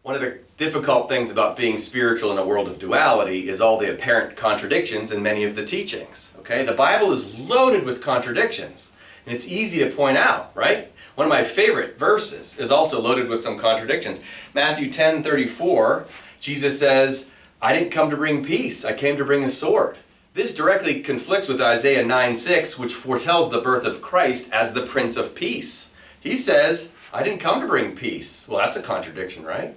One of the difficult things about being spiritual in a world of duality is all the apparent contradictions in many of the teachings. Okay? The Bible is loaded with contradictions, and it's easy to point out, right? One of my favorite verses is also loaded with some contradictions. Matthew 10:34, Jesus says, "I didn't come to bring peace, I came to bring a sword." This directly conflicts with Isaiah 9:6, which foretells the birth of Christ as the Prince of Peace. He says, "I didn't come to bring peace." Well, that's a contradiction, right?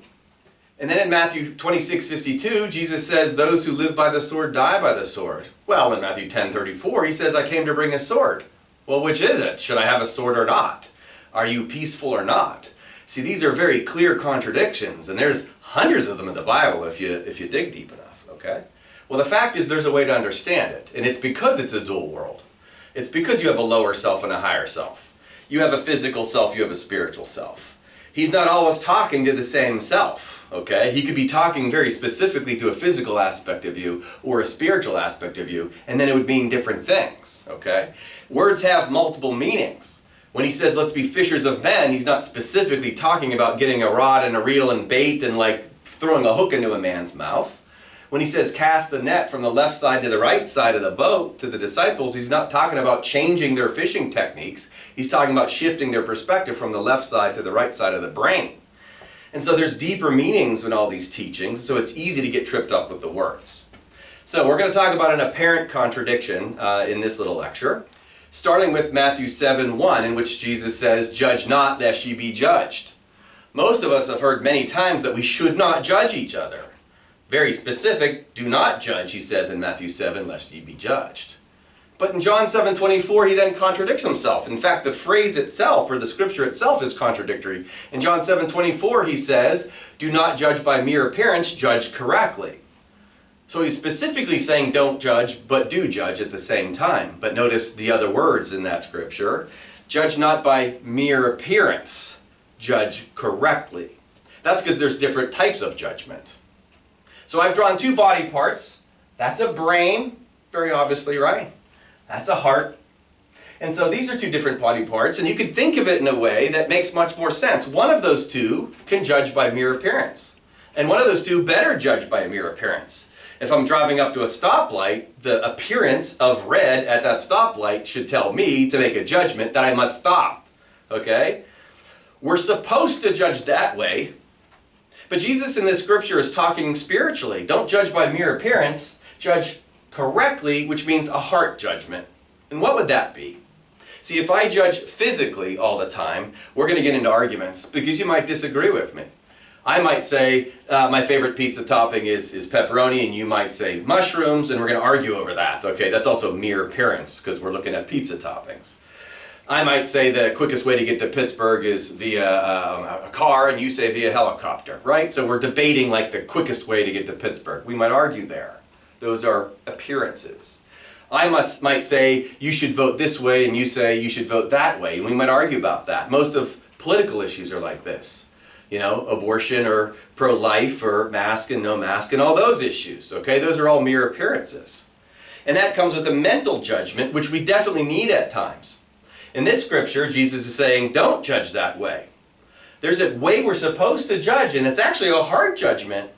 And then in Matthew 26:52, Jesus says, "Those who live by the sword die by the sword." Well, in Matthew 10:34, he says, "I came to bring a sword." Well, which is it? Should I have a sword or not? Are you peaceful or not? See, these are very clear contradictions, and there's hundreds of them in the Bible if you dig deep enough, okay? Well, the fact is there's a way to understand it, and it's because it's a dual world. It's because you have a lower self and a higher self. You have a physical self, you have a spiritual self. He's not always talking to the same self, okay? He could be talking very specifically to a physical aspect of you or a spiritual aspect of you, and then it would mean different things, okay? Words have multiple meanings. When he says, "Let's be fishers of men," he's not specifically talking about getting a rod and a reel and bait and like throwing a hook into a man's mouth. When he says, "Cast the net from the left side to the right side of the boat," to the disciples, he's not talking about changing their fishing techniques. He's talking about shifting their perspective from the left side to the right side of the brain. And so there's deeper meanings in all these teachings, so it's easy to get tripped up with the words. So we're going to talk about an apparent contradiction in this little lecture, starting with Matthew 7:1, in which Jesus says, "Judge not, lest ye be judged." Most of us have heard many times that we should not judge each other. Very specific, "Do not judge," he says in Matthew 7, "lest ye be judged." But in John 7:24, he then contradicts himself. In fact, the phrase itself, or the scripture itself, is contradictory. In John 7:24, he says, "Do not judge by mere appearance, judge correctly." So he's specifically saying don't judge, but do judge at the same time. But notice the other words in that scripture. Judge not by mere appearance, judge correctly. That's because there's different types of judgment. So I've drawn two body parts. That's a brain, very obviously, right? That's a heart. And so these are two different body parts, and you can think of it in a way that makes much more sense. One of those two can judge by mere appearance, and one of those two better judge by a mere appearance. If I'm driving up to a stoplight, the appearance of red at that stoplight should tell me to make a judgment that I must stop, okay? We're supposed to judge that way, but Jesus in this scripture is talking spiritually. Don't judge by mere appearance, judge correctly, which means a heart judgment. And what would that be? See, if I judge physically all the time, we're going to get into arguments because you might disagree with me. I might say my favorite pizza topping is pepperoni, and you might say mushrooms, and we're going to argue over that. Okay, that's also mere appearance because we're looking at pizza toppings. I might say the quickest way to get to Pittsburgh is via a car, and you say via helicopter, right? So we're debating like the quickest way to get to Pittsburgh. We might argue there. Those are appearances. I might say you should vote this way, and you say you should vote that way, and we might argue about that. Most of political issues are like this. You know, abortion or pro-life or mask and no mask and all those issues, okay? Those are all mere appearances. And that comes with a mental judgment, which we definitely need at times. In this scripture, Jesus is saying, don't judge that way. There's a way we're supposed to judge, and it's actually a hard judgment,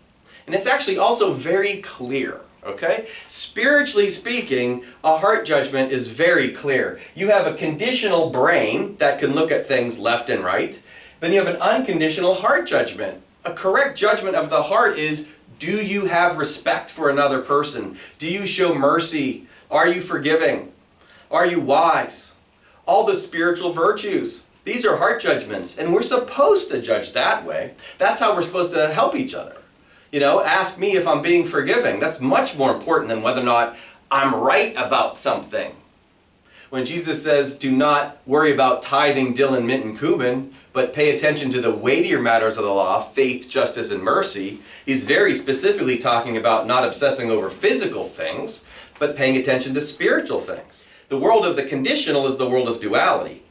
and it's actually also very clear, okay? Spiritually speaking, a heart judgment is very clear. You have a conditional brain that can look at things left and right. Then you have an unconditional heart judgment. A correct judgment of the heart is, do you have respect for another person? Do you show mercy? Are you forgiving? Are you wise? All the spiritual virtues. These are heart judgments, and we're supposed to judge that way. That's how we're supposed to help each other. You know, ask me if I'm being forgiving. That's much more important than whether or not I'm right about something. When Jesus says, do not worry about tithing, dill, and mint, and cumin, but pay attention to the weightier matters of the law, faith, justice, and mercy, he's very specifically talking about not obsessing over physical things, but paying attention to spiritual things. The world of the conditional is the world of duality.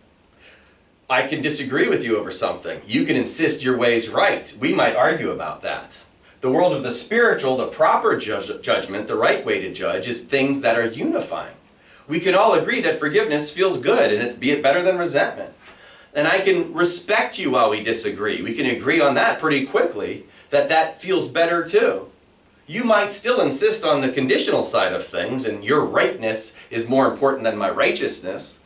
I can disagree with you over something. You can insist your way's right. We might argue about that. The world of the spiritual, the proper judgment, the right way to judge, is things that are unifying. We can all agree that forgiveness feels good, and it's better than resentment. And I can respect you while we disagree. We can agree on that pretty quickly. that feels better too. You might still insist on the conditional side of things, and your rightness is more important than my righteousness.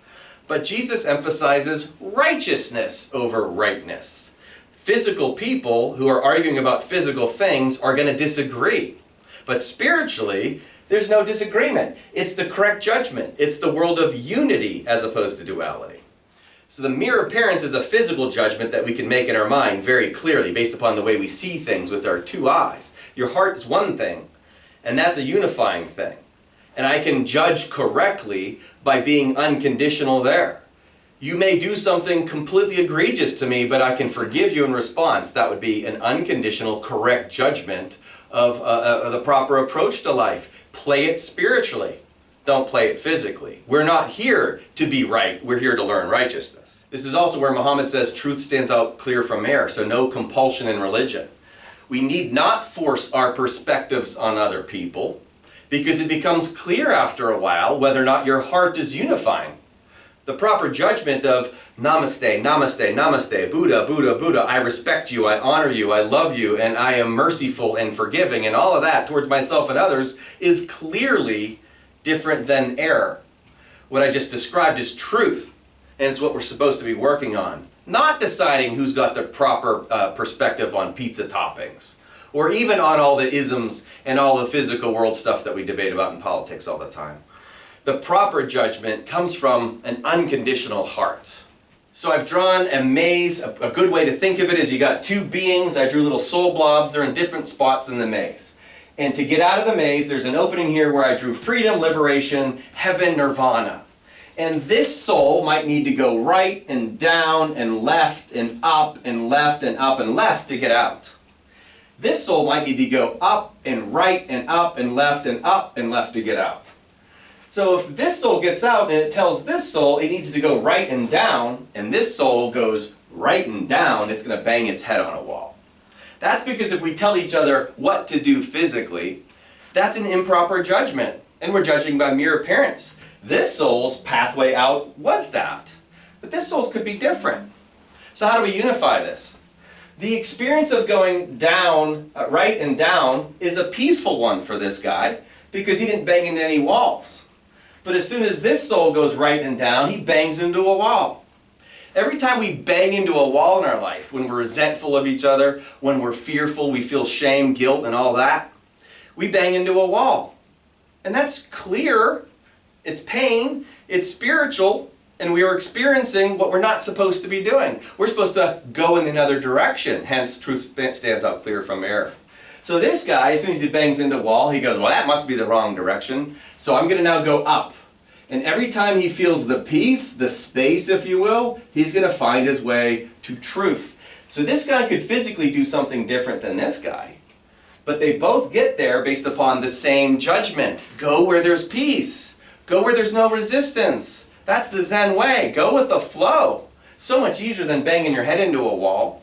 But Jesus emphasizes righteousness over rightness. Physical people who are arguing about physical things are going to disagree. But spiritually, there's no disagreement. It's the correct judgment. It's the world of unity as opposed to duality. So the mere appearance is a physical judgment that we can make in our mind very clearly based upon the way we see things with our two eyes. Your heart is one thing, and that's a unifying thing. And I can judge correctly by being unconditional there. You may do something completely egregious to me, but I can forgive you in response. That would be an unconditional, correct judgment of the proper approach to life. Play it spiritually. Don't play it physically. We're not here to be right. We're here to learn righteousness. This is also where Muhammad says truth stands out clear from error, so no compulsion in religion. We need not force our perspectives on other people, because it becomes clear after a while whether or not your heart is unifying. The proper judgment of namaste, namaste, namaste, Buddha, Buddha, Buddha, I respect you, I honor you, I love you, and I am merciful and forgiving, and all of that towards myself and others is clearly different than error. What I just described is truth, and it's what we're supposed to be working on. Not deciding who's got the proper perspective on pizza toppings, or even on all the isms and all the physical world stuff that we debate about in politics all the time. The proper judgment comes from an unconditional heart. So I've drawn a maze. A good way to think of it is you got two beings. I drew little soul blobs. They're in different spots in the maze. And to get out of the maze, there's an opening here where I drew freedom, liberation, heaven, nirvana. And this soul might need to go right and down and left and up and left and up and left to get out. This soul might need to go up and right and up and left to get out. So if this soul gets out and it tells this soul it needs to go right and down, and this soul goes right and down, it's going to bang its head on a wall. That's because if we tell each other what to do physically, that's an improper judgment, and we're judging by mere appearance. This soul's pathway out was that, but this soul's could be different. So how do we unify this? The experience of going down, right and down, is a peaceful one for this guy because he didn't bang into any walls. But as soon as this soul goes right and down, he bangs into a wall. Every time we bang into a wall in our life, when we're resentful of each other, when we're fearful, we feel shame, guilt, and all that, we bang into a wall. And that's clear. It's pain. It's spiritual. And we are experiencing what we're not supposed to be doing. We're supposed to go in another direction. Hence, truth stands out clear from error. So this guy, as soon as he bangs into a wall, he goes, well, that must be the wrong direction. So I'm going to now go up. And every time he feels the peace, the space, if you will, he's going to find his way to truth. So this guy could physically do something different than this guy. But they both get there based upon the same judgment. Go where there's peace. Go where there's no resistance. That's the Zen way. Go with the flow. So much easier than banging your head into a wall.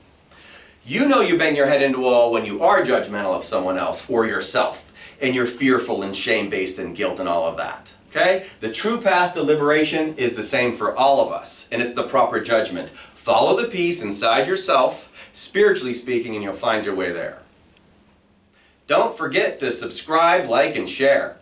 You know you bang your head into a wall when you are judgmental of someone else or yourself, and you're fearful and shame-based and guilt and all of that. Okay? The true path to liberation is the same for all of us, and it's the proper judgment. Follow the peace inside yourself, spiritually speaking, and you'll find your way there. Don't forget to subscribe, like, and share.